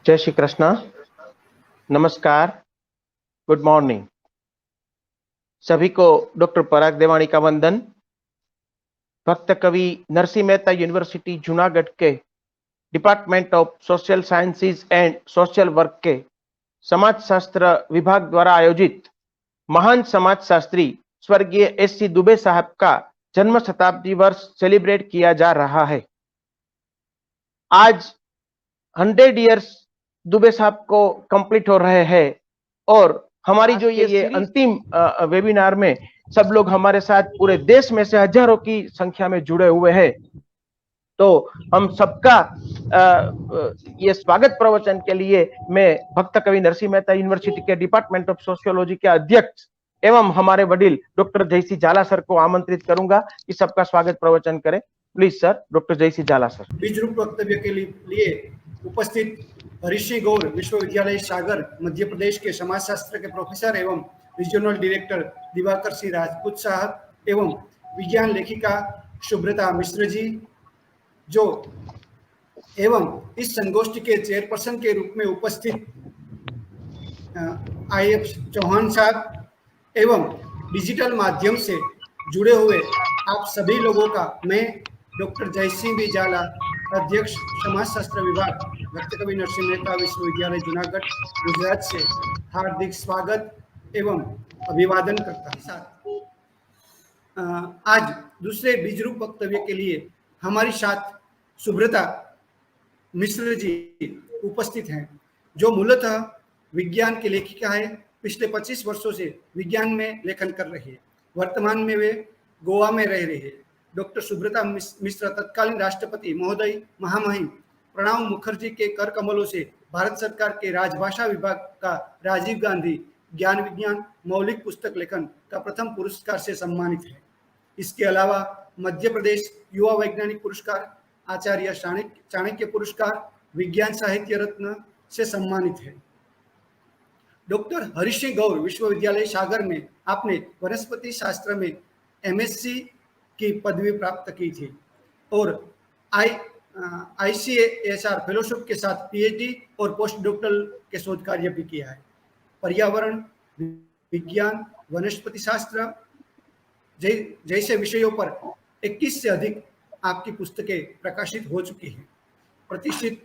जय श्री कृष्ण, नमस्कार, good morning. सभी को डॉक्टर पराग देवानी का वंदन। भक्त कवि नरसिंह मेहता यूनिवर्सिटी जूनागढ़ के department of social sciences and social work के समाज शास्त्र विभाग द्वारा आयोजित महान समाज शास्त्री स्वर्गीय एस.सी. दुबे साहब का जन्म शताब्दी वर्ष सेलिब्रेट किया जा रहा है। आज 100 इयर्स दुबे साहब को कंप्लीट हो रहे हैं और हमारी जो ये अंतिम वेबिनार में सब लोग हमारे साथ पूरे देश में से हजारों की संख्या में जुड़े हुए हैं। तो हम सबका ये स्वागत प्रवचन के लिए मैं भक्त कवि नरसिंह मेहता यूनिवर्सिटी के डिपार्टमेंट ऑफ सोशियोलॉजी के अध्यक्ष एवं हमारे वडील डॉक्टर जयसिंह झाला सर को आमंत्रित करूंगा कि सबका स्वागत प्रवचन करें। प्लीज सर, डॉक्टर जयसिंह झाला सर। बीज रूप वक्तव्य के लिए उपस्थित हरीश गौर विश्वविद्यालय सागर मध्य प्रदेश के समाजशास्त्र के प्रोफेसर एवं रीजनल डायरेक्टर दिवाकर सिंह राजपूत साहब एवं विज्ञान लेखिका शुभ्रता मिश्र जी जो एवं इस संगोष्ठी के चेयरपर्सन के रूप में उपस्थित IF चौहान साहब एवं डिजिटल माध्यम से जुड़े हुए आप सभी लोगों का मैं डॉक्टर जयसिंह बी झाला अध्यक्ष समाजशास्त्र विभाग भक्त कवि नरसिंह मेहता विश्वविद्यालय जूनागढ़ गुजरात से हार्दिक स्वागत एवं अभिवादन करता हूं। आज दूसरे बीजरूप वक्तव्य के लिए हमारी साथ शुभ्रता मिश्र जी उपस्थित हैं जो मूलतः विज्ञान की लेखिका है। पिछले 25 वर्षों से विज्ञान में लेखन कर रही है। वर्तमान में वे गोवा में रह रही है। डॉक्टर शुभ्रता मिश्र तत्कालीन राष्ट्रपति महोदय महामहिम प्रणब मुखर्जी के कर कमलों से भारत सरकार के राजभाषा विभाग का राजीव गांधी ज्ञान विज्ञान मौलिक पुस्तक लेखन का प्रथम पुरस्कार से सम्मानित है। इसके अलावा मध्य प्रदेश युवा वैज्ञानिक पुरस्कार, आचार्य चाणक्य पुरस्कार, विज्ञान साहित्य रत्न से सम्मानित है। डॉक्टर हरीश गौर विश्वविद्यालय सागर में आपने वनस्पति शास्त्र में MSc की पदवी प्राप्त की थी और ICASR फेलोशिप के साथ PhD और पोस्ट डॉक्टरल के शोध कार्य भी किया है। पर्यावरण विज्ञान वनस्पति शास्त्र जैसे विषयों पर 21 से अधिक आपकी पुस्तकें प्रकाशित हो चुकी हैं। प्रतिष्ठित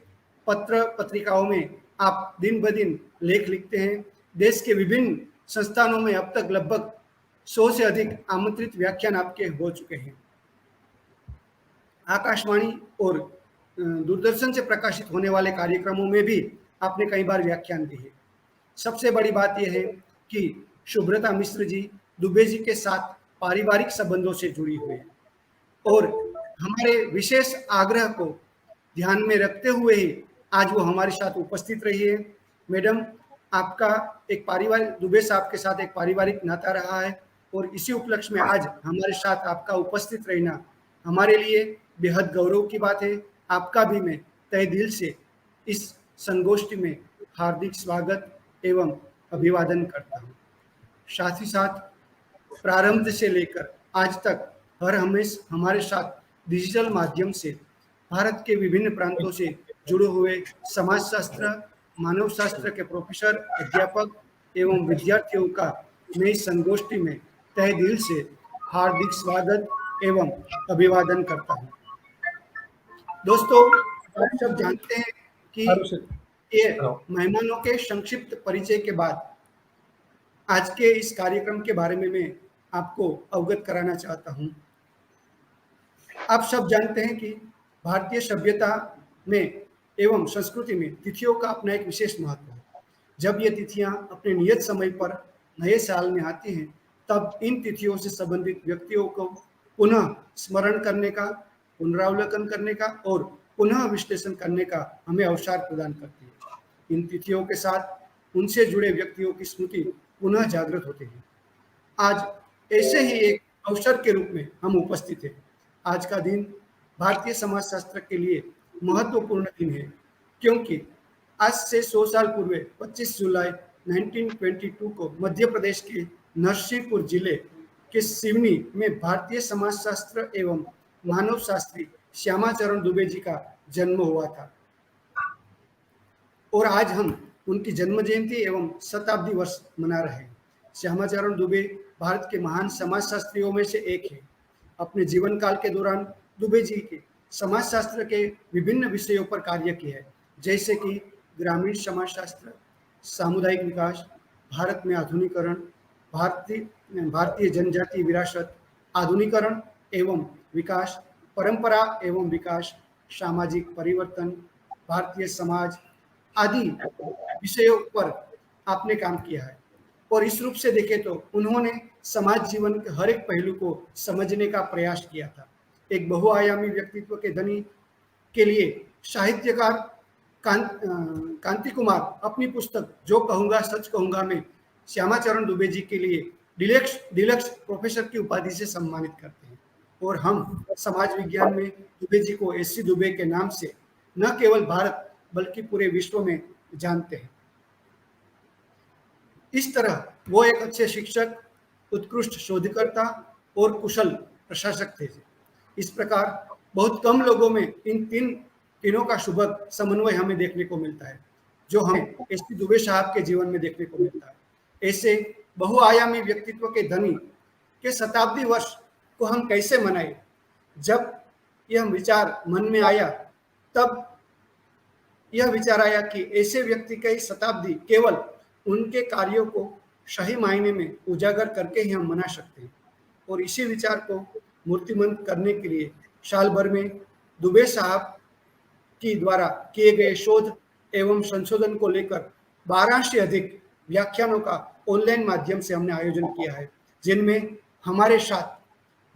पत्र पत्रिकाओं में आप दिन ब दिन लेख लिखते हैं। देश के विभिन्न संस्थानों में अब तक लगभग 100 से अधिक आमंत्रित व्याख्यान आपके हो चुके हैं। आकाशवाणी और दूरदर्शन से प्रकाशित होने वाले कार्यक्रमों में भी आपने कई बार व्याख्यान दिए। सबसे बड़ी बात यह है कि शुभ्रता मिश्र जी दुबे जी के साथ पारिवारिक संबंधों से जुड़ी हुई है और हमारे विशेष आग्रह को ध्यान में रखते हुए ही आज वो हमारे साथ उपस्थित रही है। मैडम, आपका एक पारिवारिक दुबे साहब के साथ एक पारिवारिक नाता रहा है और इसी उपलक्ष्य में आज हमारे साथ आपका उपस्थित रहना हमारे लिए बेहद गौरव की बात है। आपका भी मैं तहे दिल से इस संगोष्ठी में हार्दिक स्वागत एवं अभिवादन करता हूँ। साथ ही साथ प्रारंभ से लेकर आज तक हर हमेशा हमारे साथ डिजिटल माध्यम से भारत के विभिन्न प्रांतों से जुड़े हुए समाजशास्त्र मानव शास्त्र के प्रोफेसर अध्यापक एवं विद्यार्थियों का मैं इस संगोष्ठी में तहे दिल से हार्दिक स्वागत एवं अभिवादन करता हूँ। दोस्तों, आप सब जानते हैं कि ये मेहमानों के संक्षिप्त परिचय के बाद आज के इस कार्यक्रम के बारे में मैं आपको अवगत कराना चाहता हूँ। आप सब जानते हैं कि भारतीय सभ्यता में एवं संस्कृति में तिथियों का अपना एक विशेष महत्व है। जब ये तिथियां अपने नियत समय पर नए साल में आती हैं, तब इन तिथियों से संबंधित व्यक्तियों को पुनः स्मरण करने का, पुनरावलोकन करने का और पुनः विश्लेषण करने का हमें अवसर प्रदान करती है। इन तिथियों के साथ उनसे जुड़े व्यक्तियों की स्मृति पुनः जागृत होती है। आज ऐसे ही एक अवसर के रूप में हम उपस्थित हैं। आज का दिन भारतीय समाजशास्त्र के लिए महत्वपूर्ण दिन है क्योंकि आज से 100 साल पूर्व 25 जुलाई 1922 को मध्य प्रदेश के नरसिंहपुर जिले के सिवनी में भारतीय समाजशास्त्र एवं मानव शास्त्री श्यामाचरण दुबे जी का जन्म हुआ था और आज हम उनकी जन्म जयंती एवं शताब्दी वर्ष मना रहे हैं। श्यामाचरण दुबे भारत के महान समाजशास्त्रियों में से एक है। अपने जीवन काल के दौरान दुबे जी के समाजशास्त्र के विभिन्न विषयों पर कार्य किया है, जैसे कि ग्रामीण समाजशास्त्र, सामुदायिक विकास, भारत में आधुनिकरण, भारतीय जनजातीय विरासत, आधुनिकरण एवं विकास, परंपरा एवं विकास, सामाजिक परिवर्तन, भारतीय समाज आदि विषयों पर आपने काम किया है। और इस रूप से देखें तो उन्होंने समाज जीवन के हर एक पहलू को समझने का प्रयास किया था। एक बहुआयामी व्यक्तित्व के धनी के लिए साहित्यकार कांति कुमार अपनी पुस्तक जो कहूँगा सच कहूँगा में श्यामाचरण दुबे जी के लिए डिलक्स प्रोफेसर की उपाधि से सम्मानित करते हैं। और हम समाज विज्ञान में दुबे जी को एससी दुबे के नाम से न केवल भारत बल्कि पूरे विश्व में जानते हैं। इस तरह वो एक अच्छे शिक्षक, उत्कृष्ट शोधकर्ता और कुशल प्रशासक थे। इस प्रकार बहुत कम लोगों में इन तीनों का सुभग समन्वय हमें देखने को मिलता है, जो हमें एससी दुबे साहब के जीवन में देखने को मिलता है। ऐसे बहुआयामी व्यक्तित्व के धनी के शताब्दी वर्ष को हम कैसे मनाएं? जब यह विचार मन में आया तब यह विचार आया कि ऐसे व्यक्ति की शताब्दी केवल उनके कार्यों को सही मायने में उजागर करके ही हम मना सकते हैं। और इसी विचार को मूर्तिमंत करने के लिए साल भर में दुबे साहब की द्वारा किए गए शोध एवं संशोधन को लेकर 12 से अधिक व्याख्यानों का ऑनलाइन माध्यम से हमने आयोजन किया है, जिनमें हमारे साथ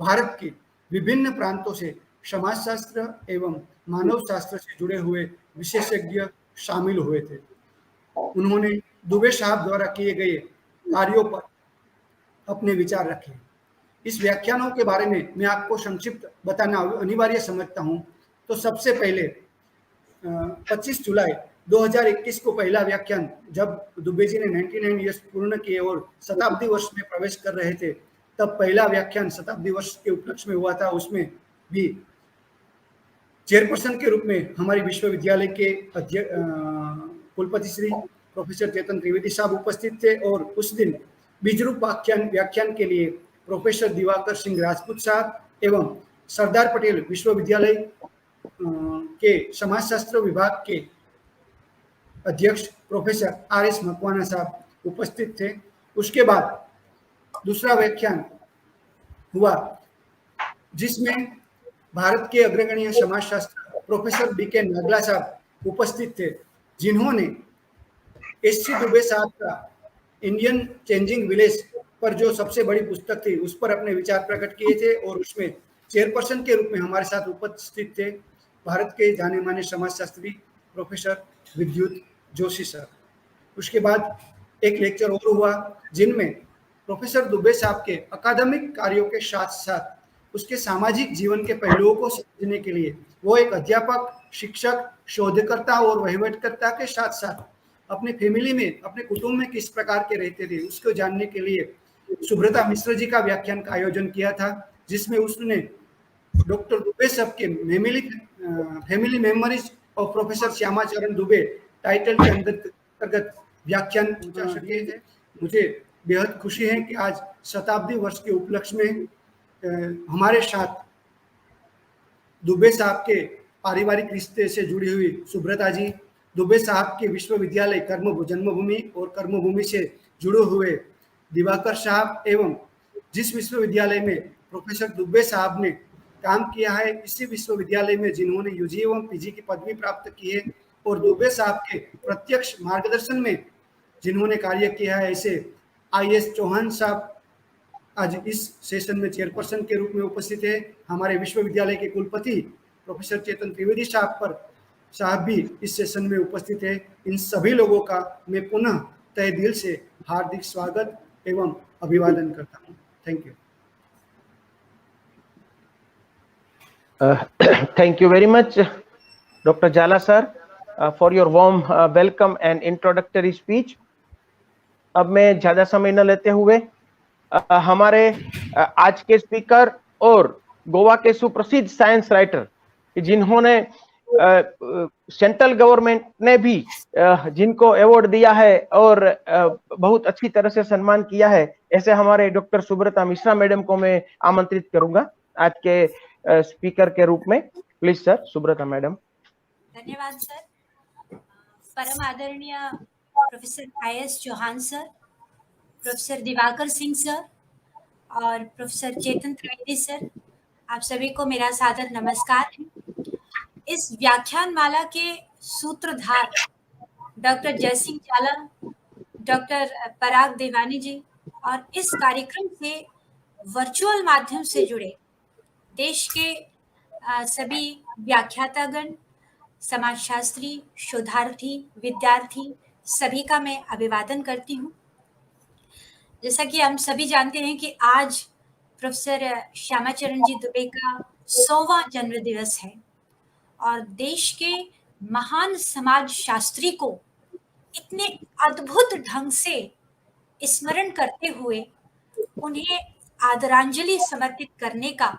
भारत के विभिन्न प्रांतों से समाजशास्त्र एवं मानव शास्त्र से जुड़े हुए विशेषज्ञ शामिल हुए थे। उन्होंने दुबे साहब द्वारा किए गए कार्यों पर अपने विचार रखे। इस व्याख्यानों के बारे में मैं आपको संक्षिप्त बताना अनिवार्य समझता हूं। तो सबसे पहले 25 जुलाई 2021 को पहला व्याख्यान, जब दुबे जी ने 99 ईयर्स पूर्ण किए और शताब्दी वर्ष में प्रवेश कर रहे थे, तब पहला व्याख्यान शताब्दी वर्ष के उपलक्ष्य में हुआ था। उसमें भी चेयरपर्सन के रूप में हमारी विश्वविद्यालय के कुलपति श्री प्रोफेसर चेतन त्रिवेदी साहब उपस्थित थे। और उस दिन बीजरूप व्याख्यान के लिए प्रोफेसर दिवाकर सिंह राजपूत साहब एवं सरदार पटेल विश्वविद्यालय के समाजशास्त्र विभाग के अध्यक्ष प्रोफेसर आर.एस. मकवाना साहब उपस्थित थे। उसके बाद दूसरा व्याख्यान हुआ जिसमें भारत के अग्रगण्य समाजशास्त्री प्रोफेसर बी.के. नागला साहब उपस्थित थे, जिन्होंने एससी दुबे साहब का इंडियन चेंजिंग विलेज पर जो सबसे बड़ी पुस्तक थी उस पर अपने विचार प्रकट किए थे। और उसमें चेयरपर्सन के रूप में हमारे साथ उपस्थित थे भारत के जाने माने समाजशास्त्री प्रोफेसर विद्युत जोशी सर। उसके बाद एक लेक्चर और हुआ जिनमें प्रोफेसर दुबे साहब के अकादमिक कार्यों के साथ साथ उसके सामाजिक जीवन के पहलुओं को समझने के लिए वो एक अध्यापक, शिक्षक, शोधकर्ता और वहीवटकर्ता के साथ साथ अपने फैमिली में, अपने कुटुंब में किस प्रकार के रहते थे उसको जानने के लिए सुब्रता मिश्र जी का व्याख्यान का आयोजन किया था, जिसमें उसने डॉक्टर दुबे साहब के family memories of professor Shyamacharan Dubey title के अंतर्गत व्याख्यान पहुंचा सके थे। मुझे बेहद खुशी है कि आज शताब्दी वर्ष के उपलक्ष्य में हमारे साथ दुबे साहब के पारिवारिक रिश्ते से जुड़ी हुई सुब्रता जी, दुबे साहब के विश्वविद्यालय जन्मभूमि और कर्मभूमि से जुड़े हुए दिवाकर साहब एवं जिस विश्वविद्यालय में प्रोफेसर दुबे साहब ने काम किया है, इसी विश्वविद्यालय में जिन्होंने यूजी एवं पीजी की पदवी प्राप्त की है और दुबे साहब के प्रत्यक्ष मार्गदर्शन में जिन्होंने कार्य किया है, ऐसे आई.एस. चौहान साहब आज इस सेशन में चेयरपर्सन के रूप में उपस्थित है। हमारे विश्वविद्यालय के कुलपति प्रोफेसर चेतन त्रिवेदी साहब भी इस सेशन में उपस्थित है। इन सभी लोगों का मैं पुनः तहे दिल से हार्दिक स्वागत एवं अभिवादन करता हूँ। Thank you. Thank you very much, Dr. Jala sir, for your warm welcome and introductory speech. अब मैं ज्यादा समय न लेते हुए हमारे आज के स्पीकर और गोवा के सुप्रसिद्ध साइंस राइटर कि जिन्होंने सेंट्रल गवर्नमेंट ने भी जिनको अवार्ड दिया है और बहुत अच्छी तरह से सम्मान किया है, ऐसे हमारे डॉक्टर सुब्रता मिश्रा मैडम को मैं आमंत्रित करूंगा आज के स्पीकर के रूप में। Please sir, Subrata madam. धन्यवाद सर। परम आदरणीय professor IS Chauhan sir, professor Diwakar Singh sir और प्रोफेसर चेतन त्रिवेदी सर, आप सभी को मेरा सादर नमस्कार है। इस व्याख्यान माला के सूत्रधार डॉक्टर जयसिंह जाला, डॉक्टर पराग देवानी जी और इस कार्यक्रम से वर्चुअल माध्यम से जुड़े देश के सभी व्याख्यातागण, समाजशास्त्री, शोधार्थी, विद्यार्थी, सभी का मैं अभिवादन करती हूँ। जैसा कि हम सभी जानते हैं कि आज प्रोफेसर श्यामाचरण जी दुबे का 100वां जन्म दिवस है और देश के महान समाज शास्त्री को इतने अद्भुत ढंग से स्मरण करते हुए उन्हें आदरांजलि समर्पित करने का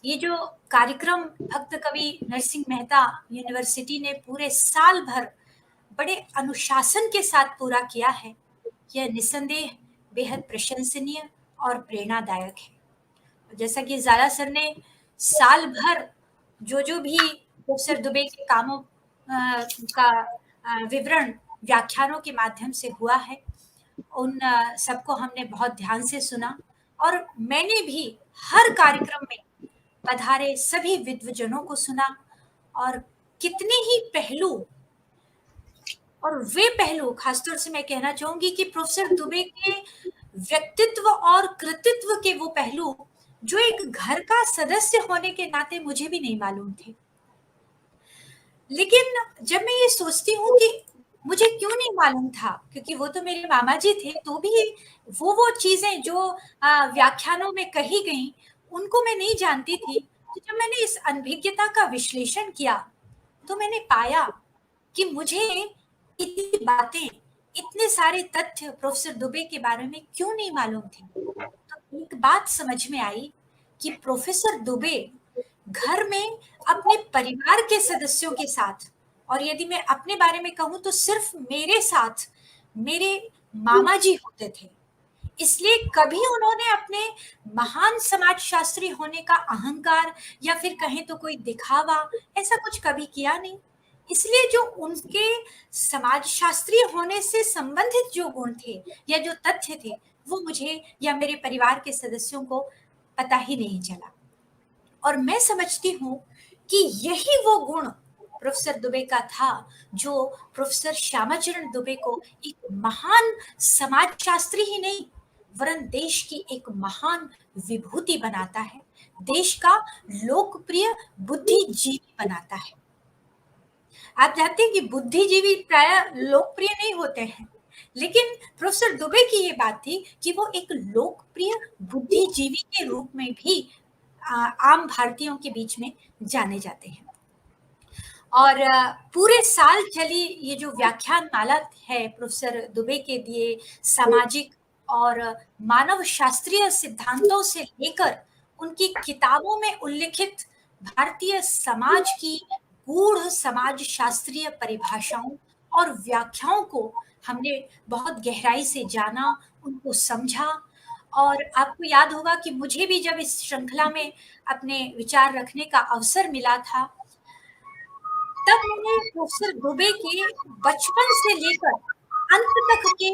ये जो कार्यक्रम भक्त कवि नरसिंह मेहता यूनिवर्सिटी ने पूरे साल भर बड़े अनुशासन के साथ पूरा किया है, यह निसंदेह बेहद प्रशंसनीय और प्रेरणादायक है। जैसा कि जाला सर ने साल भर जो भी प्रोफेसर दुबे के कामों का विवरण व्याख्यानों के माध्यम से हुआ है, उन सबको हमने बहुत ध्यान से सुना और मैंने भी हर कार्यक्रम में पधारे सभी विद्वजनों को सुना और कितने ही पहलू, और वे पहलू खासतौर से मैं कहना चाहूंगी कि प्रोफेसर दुबे के व्यक्तित्व और कृतित्व के वो पहलू जो एक घर का सदस्य होने के नाते मुझे भी नहीं मालूम थे। लेकिन जब मैं ये सोचती हूँ कि मुझे क्यों नहीं मालूम था, क्योंकि वो तो मेरे मामा जी थे, तो भी वो चीजें जो व्याख्यानों में कही गई उनको मैं नहीं जानती थी। तो जब मैंने इस अनभिज्ञता का विश्लेषण किया तो मैंने पाया कि मुझे इतनी बातें, इतने सारे तथ्य प्रोफेसर दुबे के बारे में क्यों नहीं मालूम थे। तो एक बात समझ में आई कि प्रोफेसर दुबे घर में अपने परिवार के सदस्यों के साथ, और यदि मैं अपने बारे में कहूं तो सिर्फ मेरे साथ मेरे मामा जी होते थे। इसलिए कभी उन्होंने अपने महान समाजशास्त्री होने का अहंकार या फिर कहें तो कोई दिखावा ऐसा कुछ कभी किया नहीं। इसलिए जो उनके समाजशास्त्री होने से संबंधित जो गुण थे या जो तथ्य थे वो मुझे या मेरे परिवार के सदस्यों को पता ही नहीं चला। और मैं समझती हूँ कि यही वो गुण प्रोफेसर दुबे का था जो प्रोफेसर श्यामाचरण दुबे को एक महान समाजशास्त्री ही नहीं वरन देश की एक महान विभूति बनाता है, देश का लोकप्रिय बुद्धिजीवी बनाता है। आप जानते हैं कि बुद्धिजीवी प्रायः लोकप्रिय नहीं होते हैं, लेकिन प्रोफेसर दुबे की ये बात थी कि वो एक लोकप्रिय बुद्धिजीवी के रूप में भी आम भारतीयों के बीच में जाने जाते हैं। और पूरे साल चली ये जो व्याख्यान माला है प्रोफेसर दुबे के दिए सामाजिक और मानव शास्त्रीय सिद्धांतों से लेकर उनकी किताबों में उल्लिखित भारतीय समाज की गूढ़ समाज शास्त्रीय परिभाषाओं और व्याख्याओं को हमने बहुत गहराई से जाना, उनको समझा। और आपको याद होगा कि मुझे भी जब इस श्रृंखला में अपने विचार रखने का अवसर मिला था तब मैंने प्रोफेसर दुबे के बचपन से लेकर अंत तक के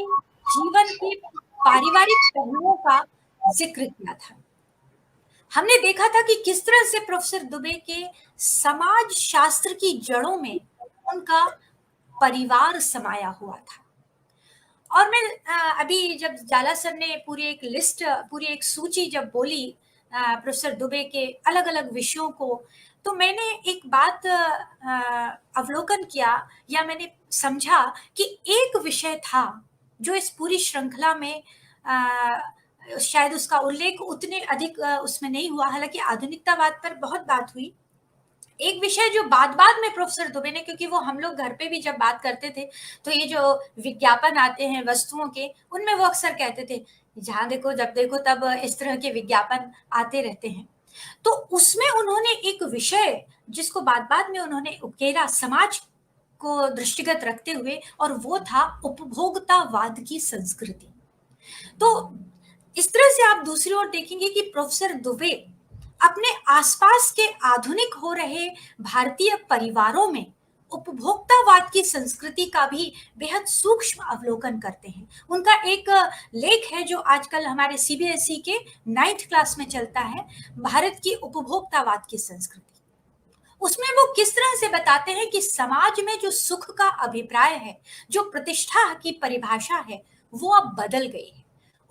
जीवन के पारिवारिक पहलुओं का जिक्र किया था। हमने देखा था कि किस तरह से प्रोफेसर दुबे के समाज शास्त्र की जड़ों में उनका परिवार समाया हुआ था। और मैं अभी जब जाला सर ने पूरी एक लिस्ट, पूरी एक सूची जब बोली प्रोफेसर दुबे के अलग अलग विषयों को, तो मैंने एक बात अवलोकन किया या मैंने समझा कि एक विषय था जो इस पूरी श्रृंखला में शायद उसका उल्लेख उतने अधिक उसमें नहीं हुआ, हालांकि आधुनिकतावाद पर बहुत बात हुई। एक विषय जो बाद में प्रोफेसर दुबे ने, क्योंकि वो हम लोग घर पे भी जब बात करते थे तो ये जो विज्ञापन आते हैं वस्तुओं के, उनमें वो अक्सर कहते थे जहां देखो जब देखो तब इस तरह के विज्ञापन आते रहते हैं। तो उसमें उन्होंने एक विषय जिसको बाद में उन्होंने उकेरा समाज को दृष्टिगत रखते हुए, और वो था उपभोक्तावाद की संस्कृति। तो इस तरह से आप दूसरी ओर देखेंगे कि प्रोफेसर दुबे अपने आसपास के आधुनिक हो रहे भारतीय परिवारों में उपभोक्तावाद की संस्कृति का भी बेहद सूक्ष्म अवलोकन करते हैं। उनका एक लेख है जो आजकल हमारे सीबीएसई के 9th क्लास में चलता है, भारत की उपभोक्तावाद की संस्कृति। उसमें वो किस तरह से बताते हैं कि समाज में जो सुख का अभिप्राय है, जो प्रतिष्ठा की परिभाषा है, वो अब बदल गई है।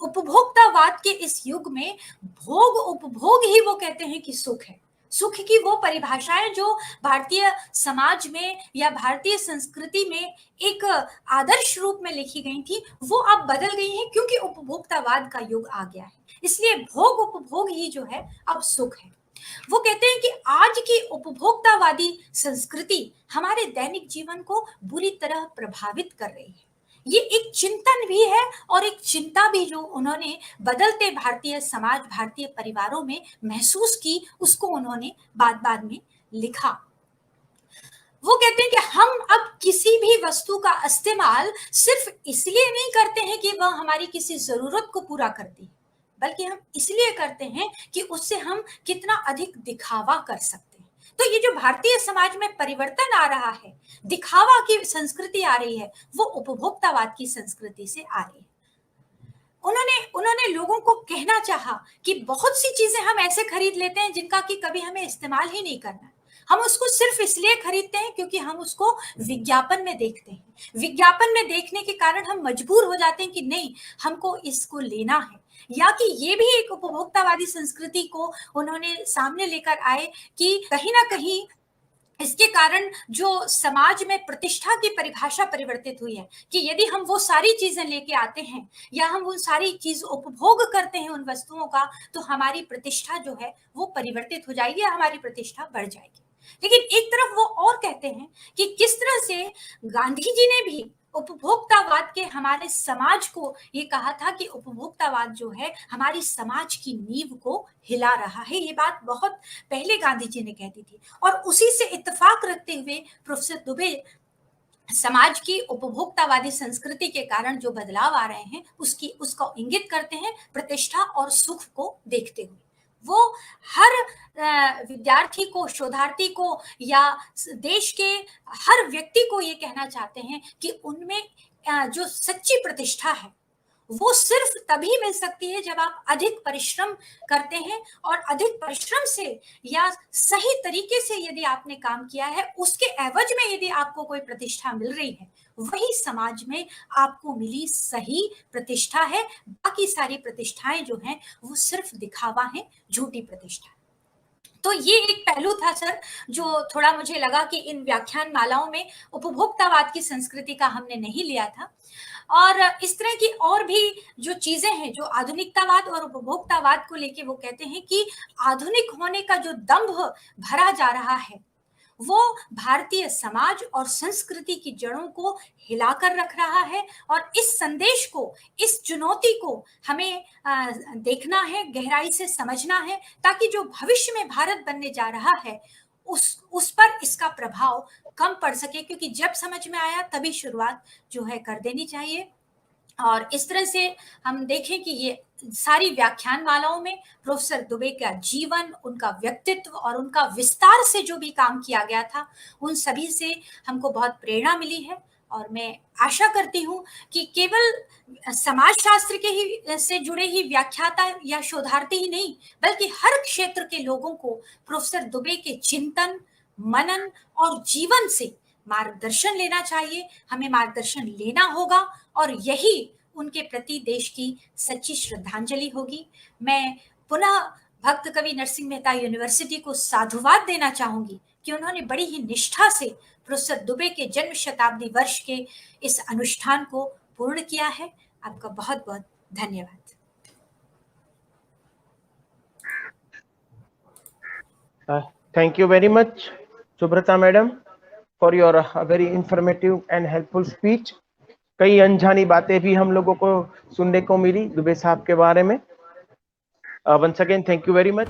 उपभोक्तावाद के इस युग में भोग उपभोग ही वो कहते हैं कि सुख है। सुख की वो परिभाषाएं जो भारतीय समाज में या भारतीय संस्कृति में एक आदर्श रूप में लिखी गई थी, वो अब बदल गई हैं क्योंकि उपभोक्तावाद का युग आ गया है। इसलिए भोग उपभोग ही जो है अब सुख है। वो कहते हैं कि आज की उपभोक्तावादी संस्कृति हमारे दैनिक जीवन को बुरी तरह प्रभावित कर रही है। ये एक चिंतन भी है और एक चिंता भी जो उन्होंने बदलते भारतीय समाज, भारतीय परिवारों में महसूस की, उसको उन्होंने बाद में लिखा। वो कहते हैं कि हम अब किसी भी वस्तु का इस्तेमाल सिर्फ इसलिए नहीं करते हैं कि वह हमारी किसी जरूरत को पूरा करती है, बल्कि हम इसलिए करते हैं कि उससे हम कितना अधिक दिखावा कर सकते हैं। तो ये जो भारतीय समाज में परिवर्तन आ रहा है, दिखावा की संस्कृति आ रही है, वो उपभोक्तावाद की संस्कृति से आ रही है। उन्होंने लोगों को कहना चाहा कि बहुत सी चीजें हम ऐसे खरीद लेते हैं जिनका कि कभी हमें इस्तेमाल ही नहीं करना है। हम उसको सिर्फ इसलिए खरीदते हैं क्योंकि हम उसको विज्ञापन में देखते हैं। विज्ञापन में देखने के कारण हम मजबूर हो जाते हैं कि नहीं, हमको इसको लेना है। या कि ये भी एक उपभोक्तावादी संस्कृति को उन्होंने सामने लेकर आए कि कहीं ना कहीं इसके कारण जो समाज में प्रतिष्ठा की परिभाषा परिवर्तित हुई है कि यदि हम वो सारी चीजें लेके आते हैं या हम वो सारी चीज उपभोग करते हैं उन वस्तुओं का, तो हमारी प्रतिष्ठा जो है वो परिवर्तित हो जाएगी या हमारी प्रतिष्ठा बढ़ जाएगी। लेकिन एक तरफ वो और कहते हैं कि किस तरह से गांधी जी ने भी उपभोक्तावाद के हमारे समाज को ये कहा था कि उपभोक्तावाद जो है हमारी समाज की नींव को हिला रहा है। ये बात बहुत पहले गांधी जी ने कहती थी और उसी से इत्तेफाक रखते हुए प्रोफेसर दुबे समाज की उपभोक्तावादी संस्कृति के कारण जो बदलाव आ रहे हैं उसको इंगित करते हैं प्रतिष्ठा और सुख को देखते हुए। वो हर विद्यार्थी को, शोधार्थी को या देश के हर व्यक्ति को ये कहना चाहते हैं कि उनमें जो सच्ची प्रतिष्ठा है वो सिर्फ तभी मिल सकती है जब आप अधिक परिश्रम करते हैं, और अधिक परिश्रम से या सही तरीके से यदि आपने काम किया है उसके एवज में यदि आपको कोई प्रतिष्ठा मिल रही है, वही समाज में आपको मिली सही प्रतिष्ठा है। बाकी सारी प्रतिष्ठाएं जो हैं वो सिर्फ दिखावा है, झूठी प्रतिष्ठा। तो ये एक पहलू था सर जो थोड़ा मुझे लगा कि इन व्याख्यान मालाओं में उपभोक्तावाद की संस्कृति का हमने नहीं लिया था। और इस तरह की और भी जो चीजें हैं जो आधुनिकतावाद और उपभोक्तावाद को लेके वो कहते हैं कि आधुनिक होने का जो दंभ भरा जा रहा है वो भारतीय समाज और संस्कृति की जड़ों को हिलाकर रख रहा है, और इस संदेश को, इस चुनौती को हमें देखना है, गहराई से समझना है, ताकि जो भविष्य में भारत बनने जा रहा है उस पर इसका प्रभाव कम पड़ सके, क्योंकि जब समझ में आया तभी शुरुआत जो है कर देनी चाहिए। और इस तरह से हम देखें कि ये सारी व्याख्यान मालाओं में प्रोफेसर दुबे का जीवन, उनका व्यक्तित्व और उनका विस्तार से जो भी काम किया गया था, उन सभी से हमको बहुत प्रेरणा मिली है। और मैं आशा करती हूँ कि केवल समाजशास्त्र के ही से जुड़े ही व्याख्याता या शोधार्थी ही नहीं, बल्कि हर क्षेत्र के लोगों को प्रोफेसर दुबे के चिंतन, मनन और जीवन से मार्गदर्शन लेना चाहिए। हमें मार्गदर्शन लेना होगा और यही उनके प्रति देश की सच्ची श्रद्धांजलि होगी। मैं पुनः भक्त कवि नरसिंह मेहता यूनिवर्सिटी को साधुवाद देना चाहूंगी कि उन्होंने बड़ी ही निष्ठा से प्रोफेसर दुबे के जन्म शताब्दी वर्ष के इस अनुष्ठान को पूर्ण किया है। आपका बहुत बहुत धन्यवाद। Thank you very much, Subrata madam, for your very informative and helpful speech. कई अनजानी बातें भी हम लोगों को सुनने को मिली दुबे साहब के बारे में। Once again, thank you very much.